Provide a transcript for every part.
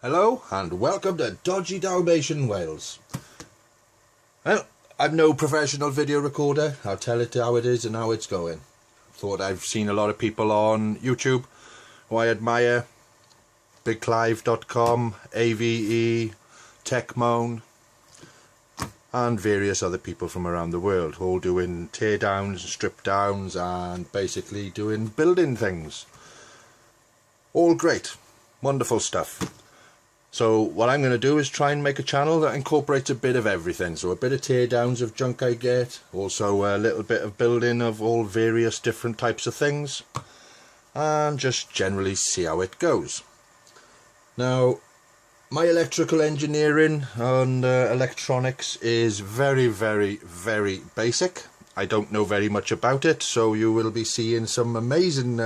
Hello and welcome to Dodgy Dalmatian Wales. Well, I'm no professional video recorder. I'll tell it how it is and how it's going. Thought I've seen a lot of people on YouTube who I admire. BigClive.com, AVE, TechMoan and various other people from around the world, all doing tear downs, strip downs and basically doing building things. All great, wonderful stuff. So what I'm going to do is try and make a channel that incorporates a bit of everything. So a bit of tear downs of junk I get, also a little bit of building of all various different types of things, and just generally see how it goes. Now, my electrical engineering and electronics is very basic. I don't know very much about it, so you will be seeing some amazing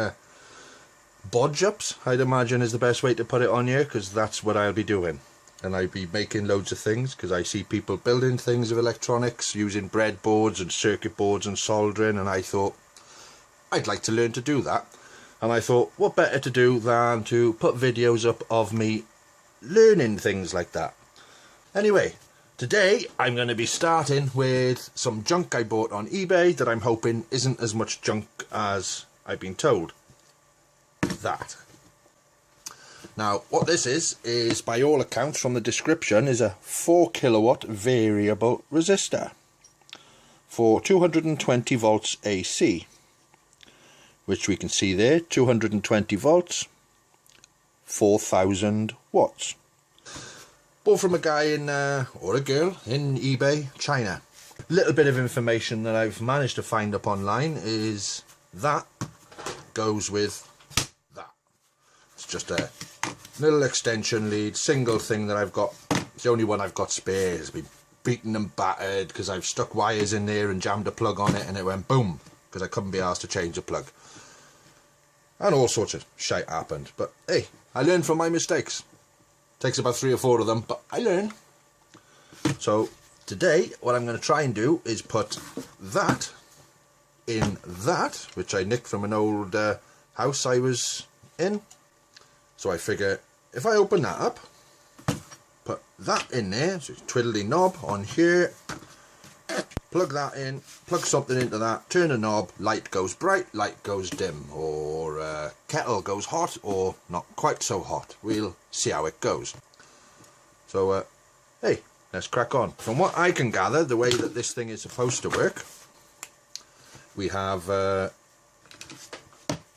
bodge ups, I'd imagine is the best way to put it on here, because that's what I'll be doing. And I'll be making loads of things, because I see people building things of electronics using breadboards and circuit boards and soldering, and I thought I'd like to learn to do that. And I thought what better to do than to put videos up of me learning things like that. Anyway, today I'm going to be starting with some junk I bought on eBay that I'm hoping isn't as much junk as I've been told. That. Now what this is by all accounts from the description is a 4 kilowatt variable resistor for 220 volts AC, which we can see there, 220 volts, 4,000 watts. Bought from a guy in or a girl in eBay, China. Little bit of information that I've managed to find up online is that goes with just a little extension lead, single thing that I've got. It's the only one I've got spare. It's been beaten and battered because I've stuck wires in there and jammed a plug on it and it went boom because I couldn't be asked to change the plug. And all sorts of shit happened. But hey, I learn from my mistakes. Takes about 3 or 4 of them, but I learn. So today what I'm going to try and do is put that in that, which I nicked from an old house I was in. So I figure if I open that up, put that in there, so it's twiddly knob on here, plug that in, plug something into that, turn the knob, light goes bright, light goes dim, or kettle goes hot, or not quite so hot. We'll see how it goes. So, hey, let's crack on. From what I can gather, the way that this thing is supposed to work, we have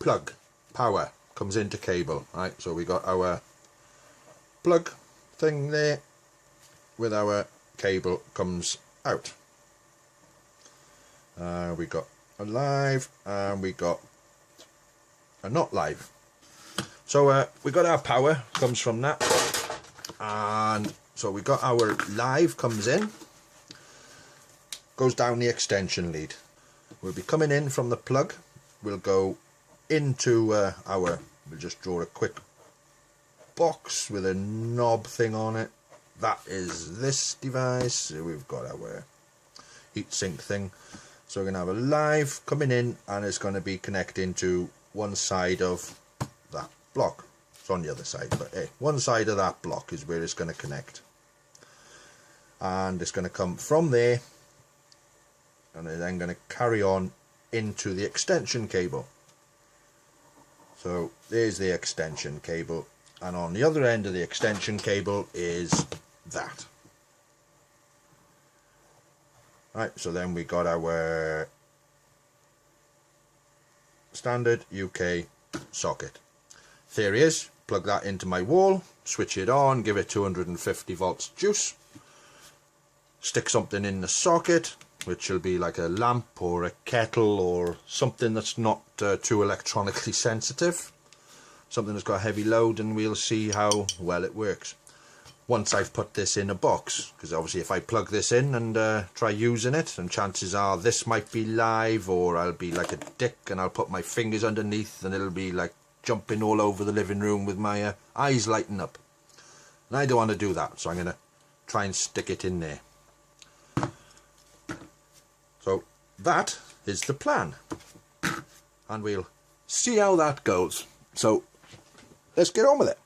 plug, power. Comes into cable, right? So we got our plug thing there with our cable comes out. We got a live and we got a not live. So we got our power comes from that, and so we got our live comes in, goes down the extension lead. We'll be coming in from the plug. We'll go into our, we'll just draw a quick box with a knob thing on it. That is this device. We've got our heatsink thing. So we're going to have a live coming in and it's going to be connecting to one side of that block. It's on the other side, but hey, one side of that block is where it's going to connect. And it's going to come from there and it's then going to carry on into the extension cable. So there's the extension cable, and on the other end of the extension cable is that. Right, so then we got our standard UK socket. Theory is, plug that into my wall, switch it on, give it 250 volts juice, stick something in the socket, which will be like a lamp or a kettle or something that's not too electronically sensitive, something that's got a heavy load, and we'll see how well it works once I've put this in a box, because obviously if I plug this in and try using it, and chances are this might be live, or I'll be like a dick and I'll put my fingers underneath and it'll be like jumping all over the living room with my eyes lighting up, and I don't want to do that, so I'm going to try and stick it in there. So that is the plan, and we'll see how that goes. So let's get on with it.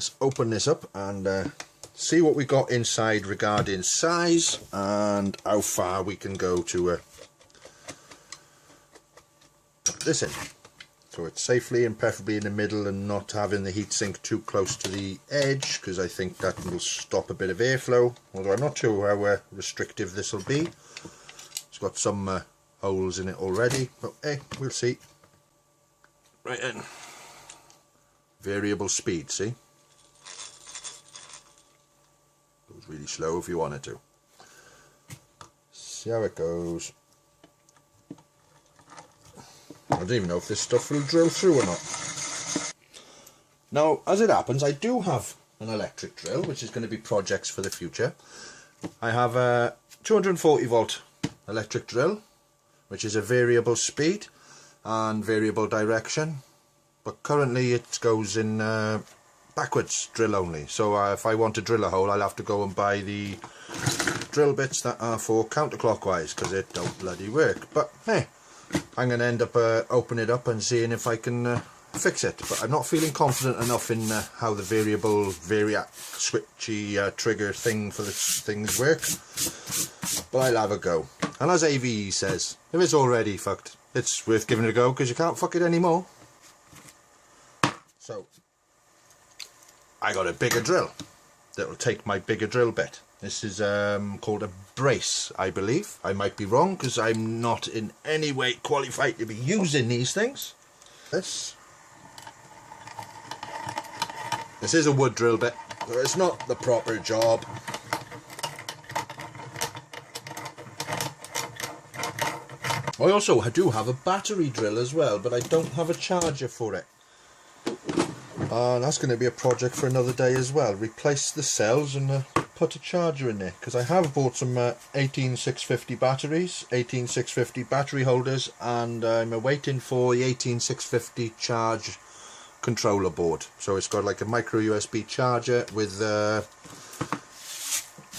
let's open this up and see what we got inside regarding size and how far we can go to put this in. So it's safely and preferably in the middle and not having the heatsink too close to the edge, because I think that will stop a bit of airflow, although I'm not sure how restrictive this will be. It's got some holes in it already, but hey, we'll see. Right then. Variable speed, see? Goes really slow if you want it to. See how it goes. I don't even know if this stuff will drill through or not. Now, as it happens, I do have an electric drill, which is going to be projects for the future. I have a 240 volt electric drill, which is a variable speed and variable direction, but currently it goes in backwards drill only. So if I want to drill a hole, I'll have to go and buy the drill bits that are for counterclockwise, because it don't bloody work. But hey, I'm going to end up opening it up and seeing if I can fix it. But I'm not feeling confident enough in how the variac switchy trigger thing for the things work. But I'll have a go. And as AVE says, if it's already fucked, it's worth giving it a go, because you can't fuck it anymore. So I got a bigger drill that will take my bigger drill bit. This is called a brace, I believe. I might be wrong, because I'm not in any way qualified to be using these things. This is a wood drill bit, so it's not the proper job. I also do have a battery drill as well, but I don't have a charger for it. That's going to be a project for another day as well. Replace the cells and put a charger in there, because I have bought some 18650 batteries, 18650 battery holders, and I'm waiting for the 18650 charge controller board. So it's got like a micro USB charger with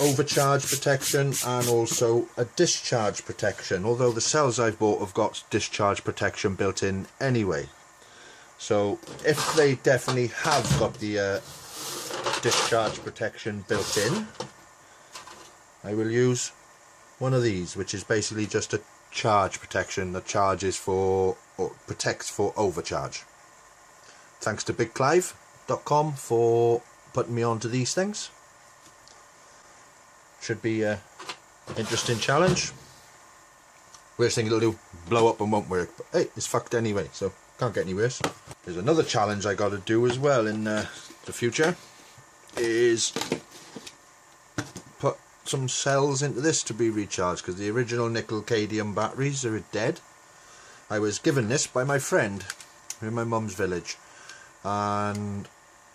overcharge protection and also a discharge protection, although the cells I've bought have got discharge protection built in anyway. So if they definitely have got the discharge protection built in, I will use one of these, which is basically just a charge protection that charges for, or protects for overcharge. Thanks to bigclive.com for putting me onto these things. Should be an interesting challenge. Worst thing it'll do, blow up and won't work, but hey, it's fucked anyway, so can't get any worse. There's another challenge I got to do as well in the future, is put some cells into this to be recharged, because the original nickel cadmium batteries are dead. I was given this by my friend in my mum's village, and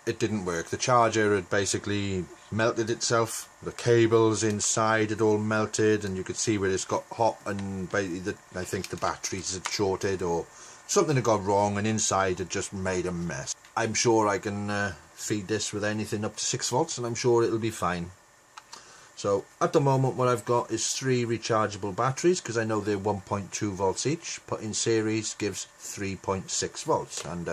it didn't work. The charger had basically melted itself, the cables inside had all melted, and you could see where it's got hot, and basically I think the batteries had shorted or something had gone wrong, and inside had just made a mess. I'm sure I can feed this with anything up to 6 volts, and I'm sure it'll be fine. So at the moment what I've got is 3 rechargeable batteries, because I know they're 1.2 volts each. Put in series gives 3.6 volts, and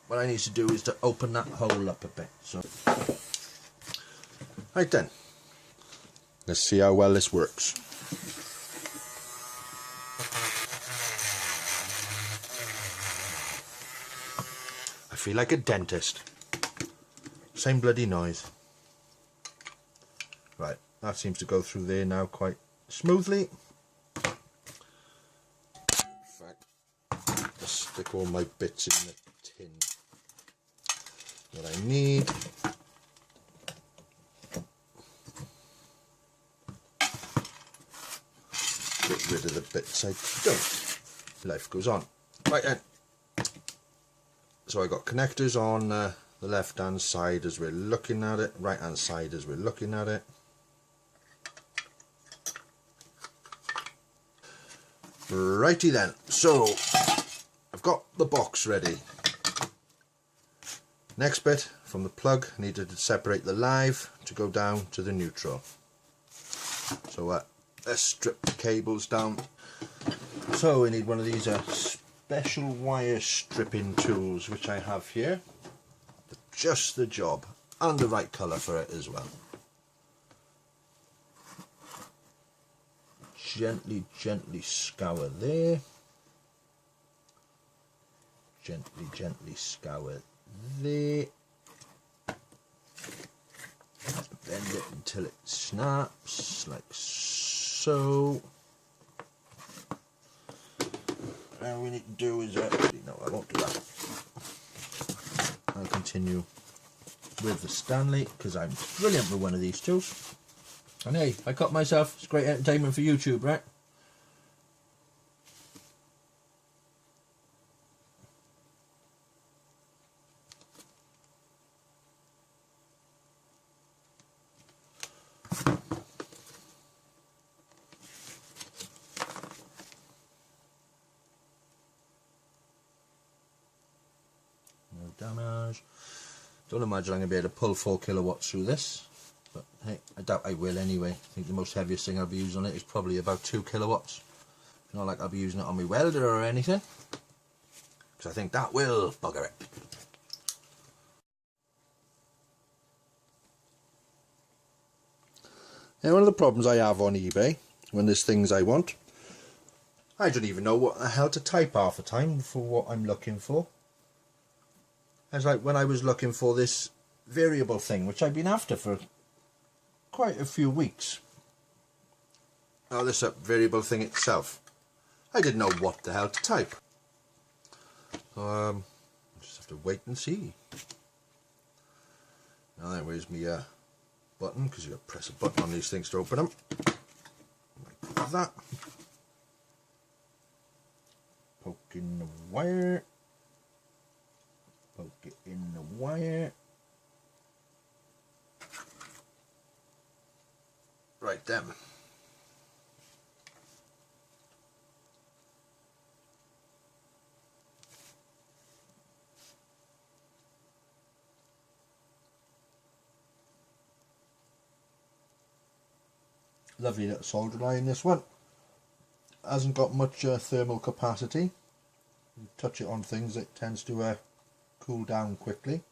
what I need to do is to open that hole up a bit. So right then, let's see how well this works. I feel like a dentist. Same bloody noise. Right, that seems to go through there now quite smoothly. In fact, let's stick all my bits in the tin. What I need. Get rid of the bits I don't. Life goes on. Right then. So I got connectors on the left hand side as we're looking at it, right hand side as we're looking at it. Righty then, so I've got the box ready. Next bit from the plug, needed to separate the live to go down to the neutral. So let's strip the cables down. So we need one of these special wire stripping tools, which I have here. The just the job, and the right colour for it as well. Gently, gently scour there. Gently, gently scour there. Bend it until it snaps, like so. All we need to do is actually, no, I won't do that. I'll continue with the Stanley because I'm brilliant with one of these tools. And hey, I cut myself. It's great entertainment for YouTube, right? No damage. Don't imagine I'm going to be able to pull 4 kilowatts through this. But hey, I doubt I will anyway. I think the most heaviest thing I'll be using on it is probably about 2 kilowatts. It's not like I'll be using it on my welder or anything. Because I think that will bugger it. Now, one of the problems I have on eBay when there's things I want, I don't even know what the hell to type half the time for what I'm looking for. It's like when I was looking for this variable thing, which I've been after for quite a few weeks. Now this variable thing itself, I didn't know what the hell to type. So just have to wait and see. Now then, where's my button? Because you got to press a button on these things to open them. Like that. Poke in the wire. Poke it in the wire. Right then. Lovely little solder line, this one. Hasn't got much thermal capacity. You touch it on things, it tends to cool down quickly.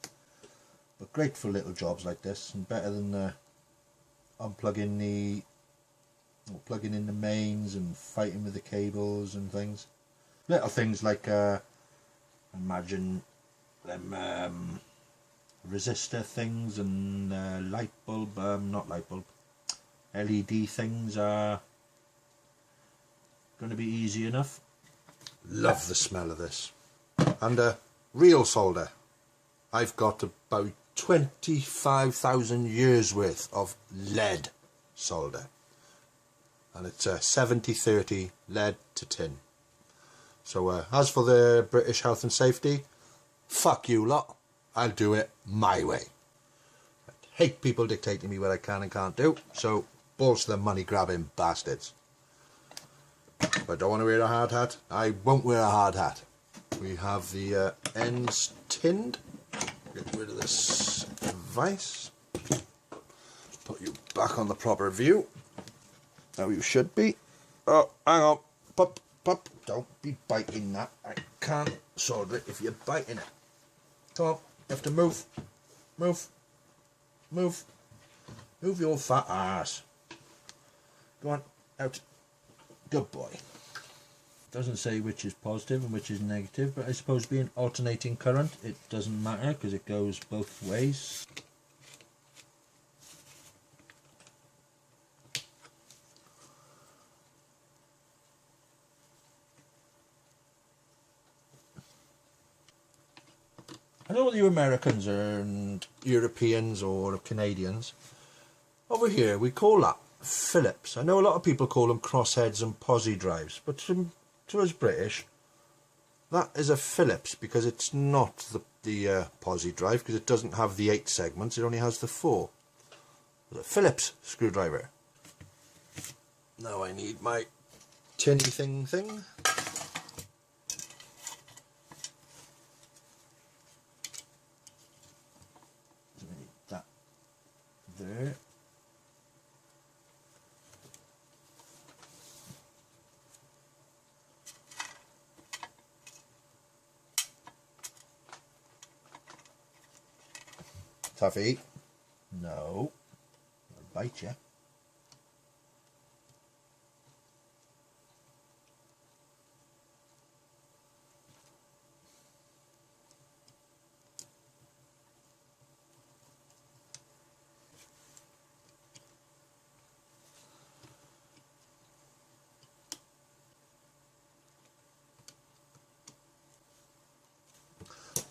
But great for little jobs like this, and better than unplugging the, or plugging in the mains and fighting with the cables and things. Little things like imagine them resistor things and light bulb, not light bulb, LED things are going to be easy enough. Love the smell of this. And real solder. I've got about 25,000 years worth of lead solder. And it's 70-30 lead to tin. So as for the British health and safety, fuck you lot. I'll do it my way. I hate people dictating me what I can and can't do. So balls to the money grabbing bastards. If I don't want to wear a hard hat, I won't wear a hard hat. We have the ends tinned. Get rid of this device. Put you back on the proper view. Now you should be. Oh, hang on. Pop, pop. Don't be biting that. I can't solder it if you're biting it. Come on. You have to move. Move. Move. Move your fat ass. Go on. Out. Good boy. Doesn't say which is positive and which is negative, but I suppose being alternating current, it doesn't matter because it goes both ways. I know you Americans and Europeans or Canadians, over here we call that Phillips. I know a lot of people call them crossheads and posi drives, but to us British, that is a Phillips because it's not the posi drive because it doesn't have the 8 segments, it only has the 4. It's a Phillips screwdriver. Now I need my tinny thing. That there. Tuffy. No. I'll bite you.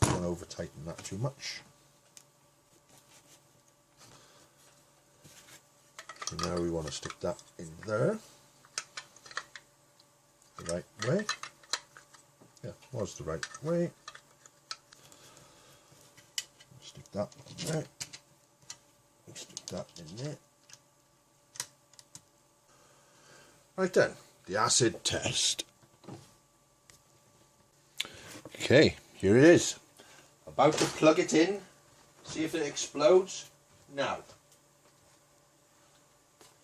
Don't over tighten that too much. So now we want to stick that in there the right way. Yeah, was the right way. Stick that in there. Stick that in there. Right then, the acid test. Okay, here it is. About to plug it in, see if it explodes. Now.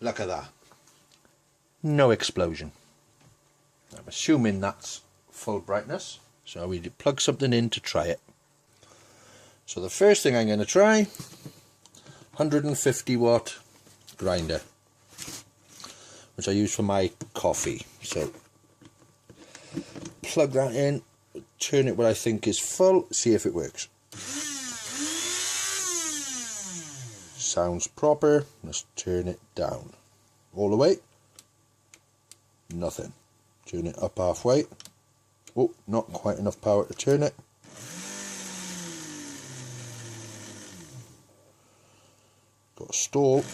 Look at that. No explosion. I'm assuming that's full brightness, so we plug something in to try it. So the first thing I'm going to try, 150 watt grinder, which I use for my coffee. So plug that in, turn it where I think is full, see if it works. Sounds proper. Let's turn it down all the way. Nothing. Turn it up halfway. Oh, not quite enough power to turn it. Got a stall.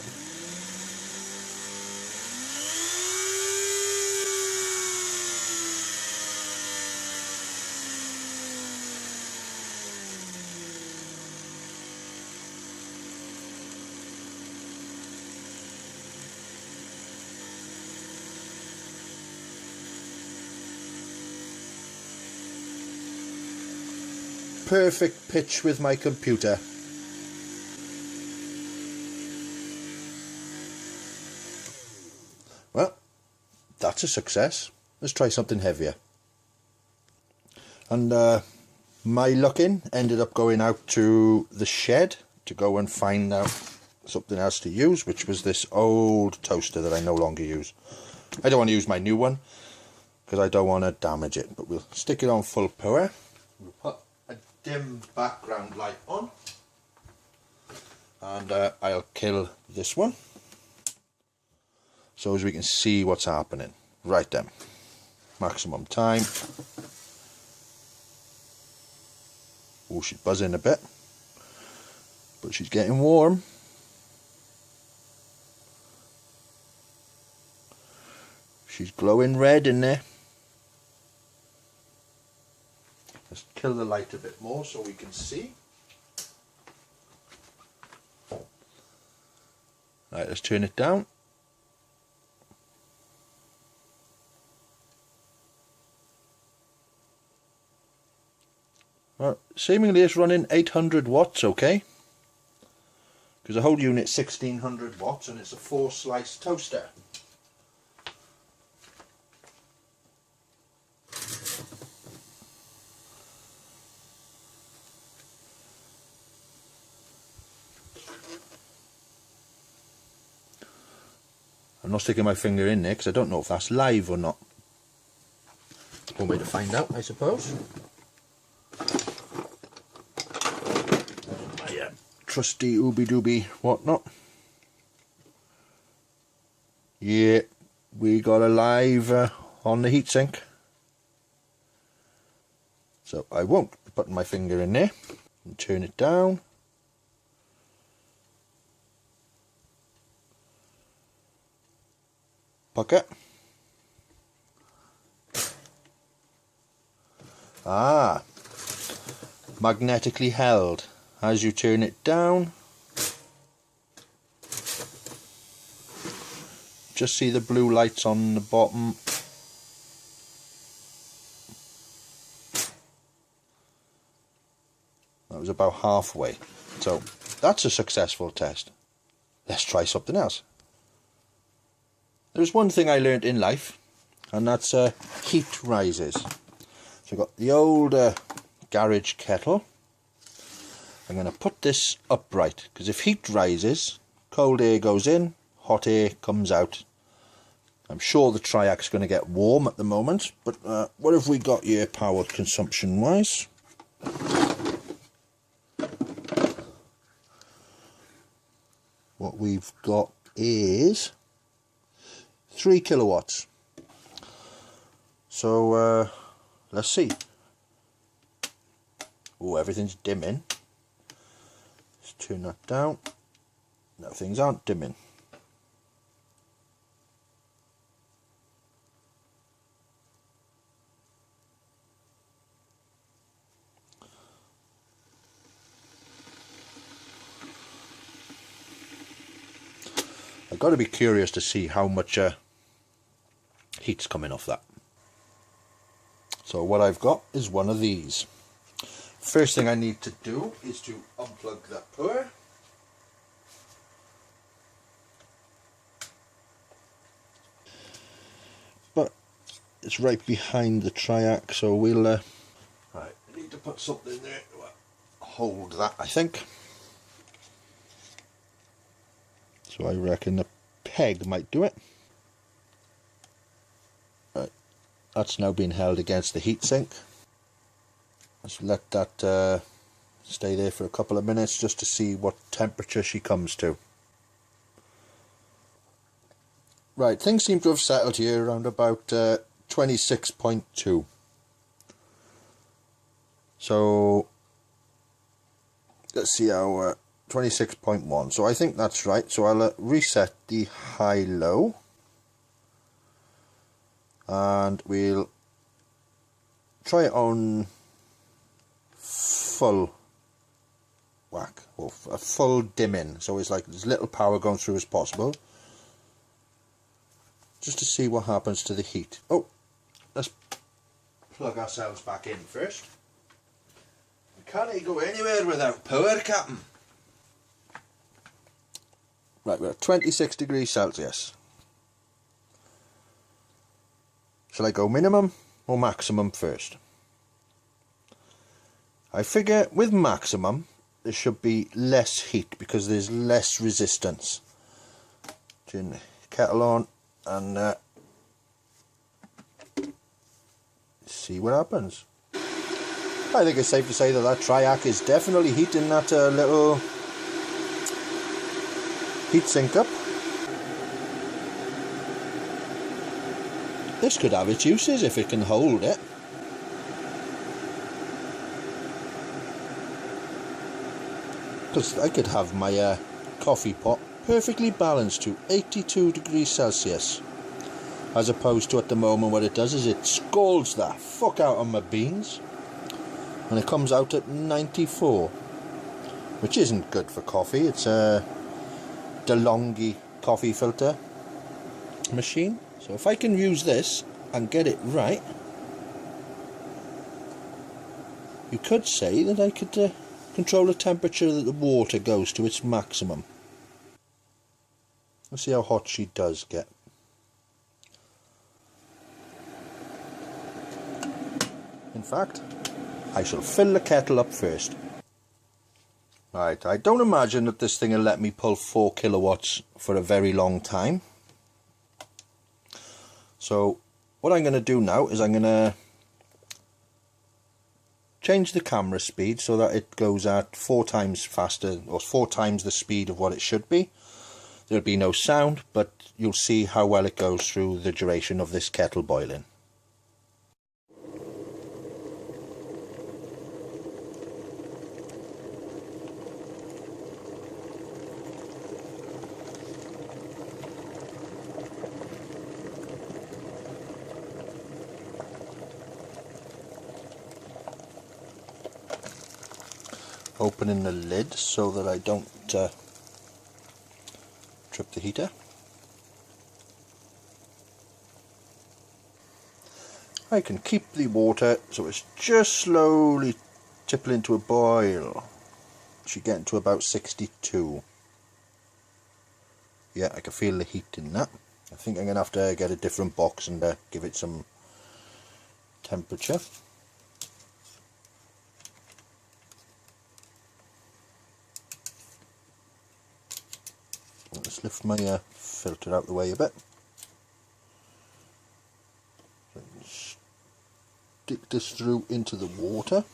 Perfect pitch with my computer. Well, that's a success. Let's try something heavier. And my looking ended up going out to the shed to go and find out something else to use, which was this old toaster that I no longer use. I don't want to use my new one because I don't want to damage it, but we'll stick it on full power. We'll put a dim background light on, and I'll kill this one so as we can see what's happening. Right then, maximum time. Oh, she's buzzing a bit, but she's getting warm. She's glowing red in there. Let's kill the light a bit more so we can see. Right, let's turn it down. Well, seemingly it's running 800 watts, okay? Because the whole unit's 1600 watts and it's a 4-slice toaster. I'm not sticking my finger in there because I don't know if that's live or not. One way to find out, I suppose. Yeah, trusty ooby dooby whatnot. Yeah, we got a live on the heatsink. So I won't be putting my finger in there. And turn it down. Pocket. Ah, magnetically held. As you turn it down, just see the blue lights on the bottom. That was about halfway. So that's a successful test. Let's try something else. There's one thing I learnt in life, and that's heat rises. So I've got the old garage kettle, I'm going to put this upright, because if heat rises, cold air goes in, hot air comes out. I'm sure the triac's going to get warm at the moment, but what have we got here power consumption wise? What we've got is 3 kilowatts. So let's see. Oh, everything's dimming. Let's turn that down. No, things aren't dimming. I've got to be curious to see how much heat's coming off that. So what I've got is one of these. First thing I need to do is to unplug that power. But it's right behind the triac, so we'll right, I need to put something there to hold that, I think. So I reckon the peg might do it. Right, that's now been held against the heatsink. Let's let that stay there for a couple of minutes just to see what temperature she comes to. Right, things seem to have settled here around about 26.2. So let's see how 26.1. So I think that's right. So I'll reset the high-low, and we'll try it on full whack, or a full dimming, so it's like as little power going through as possible, just to see what happens to the heat. Oh, let's plug ourselves back in first. We can't go anywhere without power, Captain. Right, we're at 26 degrees Celsius. Shall I go minimum or maximum first? I figure with maximum there should be less heat because there's less resistance. Turn the kettle on and see what happens. I think it's safe to say that that triac is definitely heating that little heatsink up. This could have its uses if it can hold it. Because I could have my coffee pot perfectly balanced to 82 degrees Celsius, as opposed to at the moment what it does is it scalds the fuck out of my beans and it comes out at 94, which isn't good for coffee. It's a DeLonghi coffee filter machine, so if I can use this and get it right, you could say that I could control the temperature that the water goes to its maximum. Let's see how hot she does get. In fact, I shall fill the kettle up first. Right, I don't imagine that this thing will let me pull 4 kilowatts for a very long time. So what I'm going to do now is I'm going to change the camera speed so that it goes at 4 times faster, or 4 times the speed of what it should be. There'll be no sound, but you'll see how well it goes through the duration of this kettle boiling. Opening the lid so that I don't trip the heater. I can keep the water so it's just slowly tippling to a boil. Should get to about 62. Yeah, I can feel the heat in that. I think I'm going to have to get a different box and give it some temperature. Let's lift my filter out the way a bit. Stick this through into the water.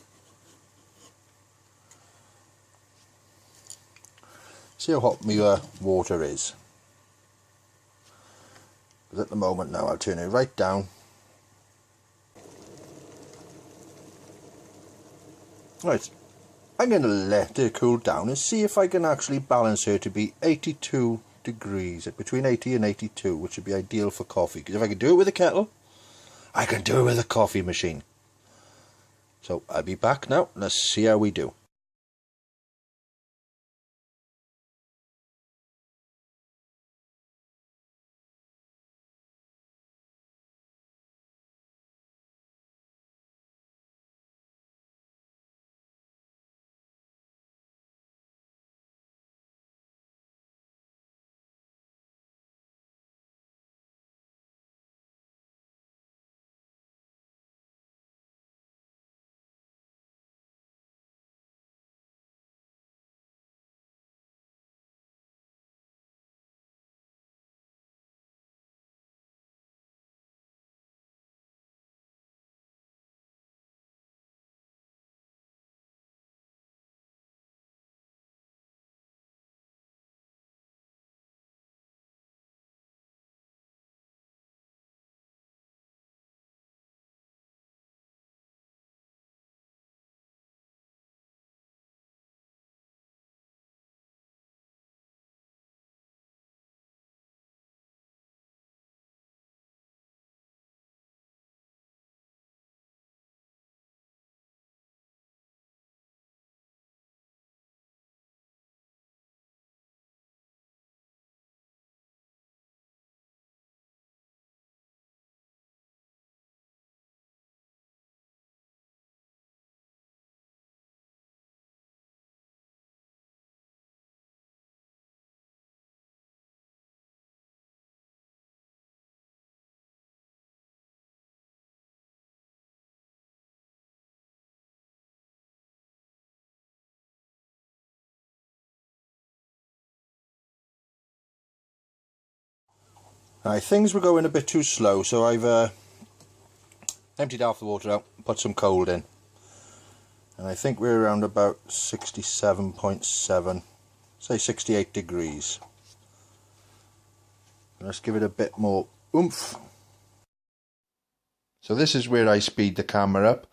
See how hot my water is. But at the moment now I'll turn it right down. Right, I'm going to let it cool down and see if I can actually balance her to be 82 degrees, between 80 and 82, which would be ideal for coffee. Because if I can do it with a kettle, I can do it with a coffee machine. So I'll be back now. Let's see how we do. Right, things were going a bit too slow, so I've emptied half the water out, put some cold in, and I think we're around about 67.7, say 68 degrees. Let's give it a bit more oomph. So this is where I speed the camera up,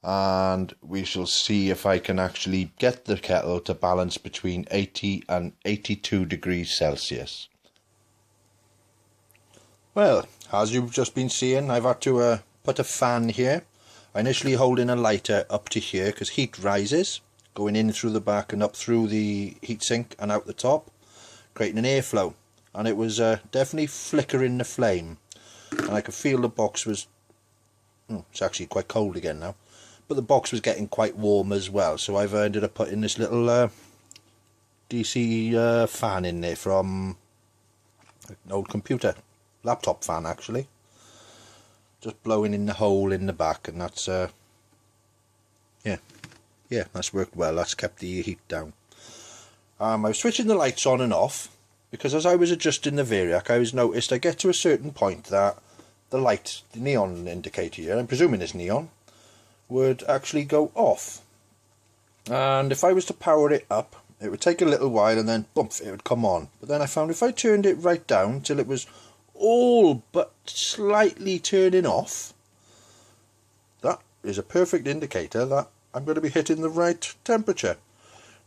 and we shall see if I can actually get the kettle to balance between 80 and 82 degrees Celsius. Well, as you've just been seeing, I've had to put a fan here. I initially holding a lighter up to here because heat rises, going in through the back and up through the heatsink and out the top, creating an airflow. And it was definitely flickering the flame. And I could feel the box was, it's actually quite cold again now, but the box was getting quite warm as well. So I've ended up putting this little DC fan in there from an old computer. Laptop fan actually, just blowing in the hole in the back, and that's yeah, that's worked well. That's kept the heat down. I was switching the lights on and off because as I was adjusting the variac, I was noticed I get to a certain point that the light, the neon indicator here, I'm presuming it's neon, would actually go off, and if I was to power it up, it would take a little while and then boom, it would come on. But then I found if I turned it right down till it was all but slightly turning off, that is a perfect indicator that I'm going to be hitting the right temperature.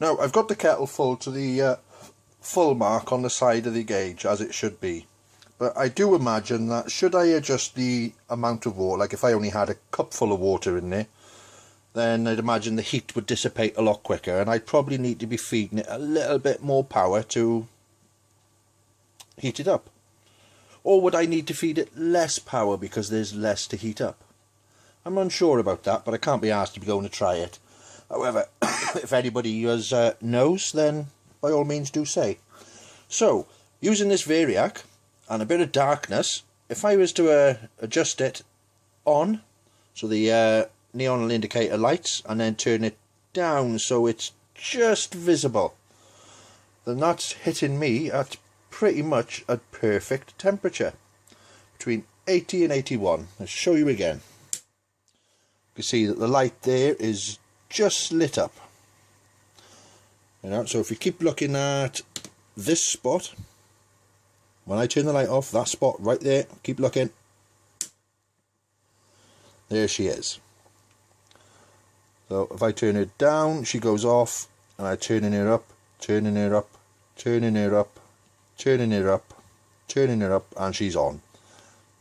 Now I've got the kettle full to the full mark on the side of the gauge as it should be, but I do imagine that should I adjust the amount of water, like if I only had a cup full of water in there, then I'd imagine the heat would dissipate a lot quicker, and I'd probably need to be feeding it a little bit more power to heat it up. Or would I need to feed it less power because there's less to heat up? I'm unsure about that, but I can't be asked to be going to try it. However, if anybody knows, then by all means do say. So, using this variac and a bit of darkness, if I was to adjust it on, so the neon indicator lights, and then turn it down so it's just visible, then that's hitting me at pretty much a perfect temperature, between 80 and 81. Let's show you again. You can see that the light there is just lit up. You know, so if you keep looking at this spot, when I turn the light off, that spot right there, keep looking, there she is. So if I turn it down, she goes off, and I turning her up, turning her up, turning her up, turning her up, turning her up, and she's on.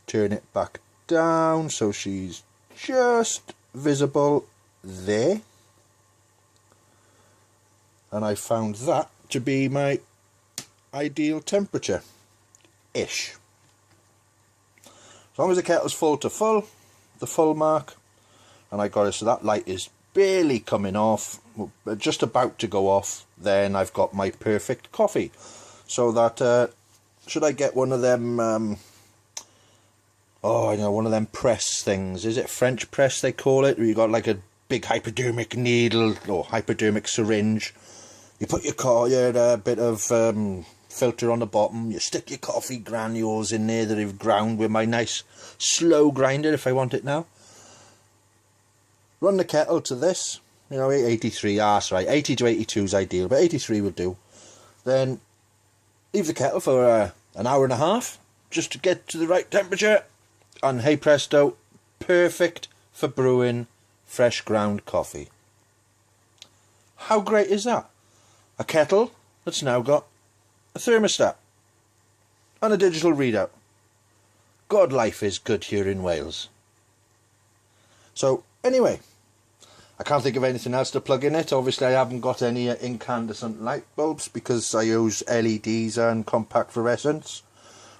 Turn it back down so she's just visible there. And I found that to be my ideal temperature-ish. As long as the kettle's full to full, the full mark, and I got it so that light is barely coming off, just about to go off, then I've got my perfect coffee. So that, should I get one of them, oh, I know, one of them press things, is it French press they call it, where you got like a big hypodermic needle, or hypodermic syringe, you put your bit of filter on the bottom, you stick your coffee granules in there that I've ground with my nice slow grinder if I want it now. Run the kettle to this, you know, 83, that's right, 80 to 82 is ideal, but 83 will do. Then leave the kettle for an hour and a half, just to get to the right temperature, and hey presto, perfect for brewing fresh ground coffee. How great is that? A kettle that's now got a thermostat and a digital readout. God, life is good here in Wales. So anyway, I can't think of anything else to plug in it. Obviously I haven't got any incandescent light bulbs because I use LEDs and compact fluorescence,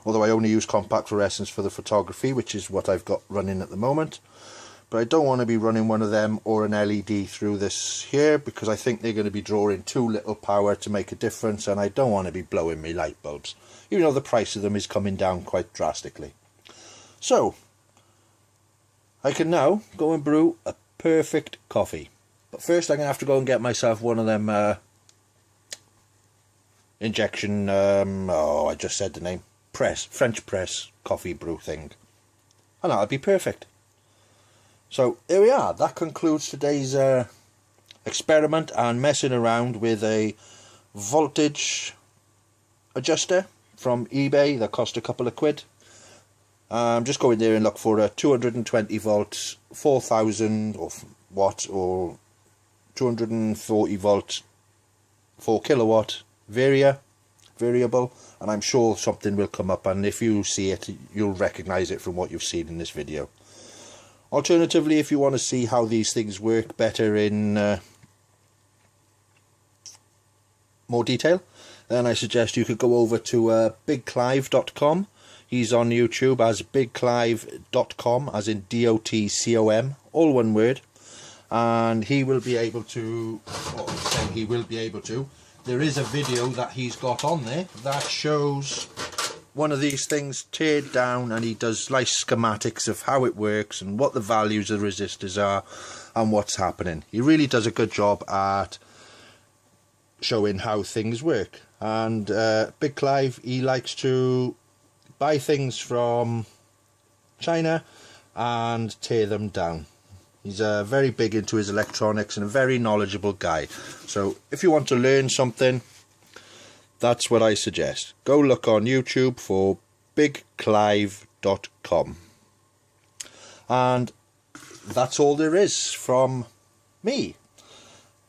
although I only use compact fluorescence for the photography, which is what I've got running at the moment. But I don't want to be running one of them or an LED through this here, because I think they're going to be drawing too little power to make a difference, and I don't want to be blowing me light bulbs, even though the price of them is coming down quite drastically. So I can now go and brew a perfect coffee. But first I'm going to have to go and get myself one of them injection, oh, I just said the name, French press coffee brew thing. And that'll be perfect. So there we are, that concludes today's experiment and messing around with a voltage adjuster from eBay that cost a couple of quid. Just go in there and look for a 220 volt 4000 or watt or 240 volt 4 kilowatt variable, and I'm sure something will come up, and if you see it you'll recognize it from what you've seen in this video. Alternatively, if you want to see how these things work better in more detail, then I suggest you could go over to bigclive.com. He's on YouTube as bigclive.com, as in DOTCOM, all one word, and he will be able to, or saying he will be able to, there is a video that he's got on there that shows one of these things teared down, and he does nice schematics of how it works and what the values of the resistors are and what's happening. He really does a good job at showing how things work. And Big Clive, he likes to buy things from China and tear them down. He's very big into his electronics and a very knowledgeable guy. So if you want to learn something, that's what I suggest. Go look on YouTube for bigclive.com. And that's all there is from me.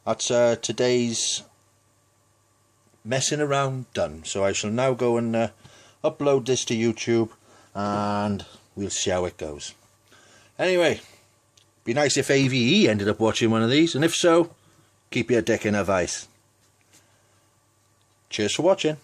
That's today's messing around done. So I shall now go and upload this to YouTube, and we'll see how it goes. Anyway, be nice if AVE ended up watching one of these, and if so, keep your dick in a vice. Cheers for watching.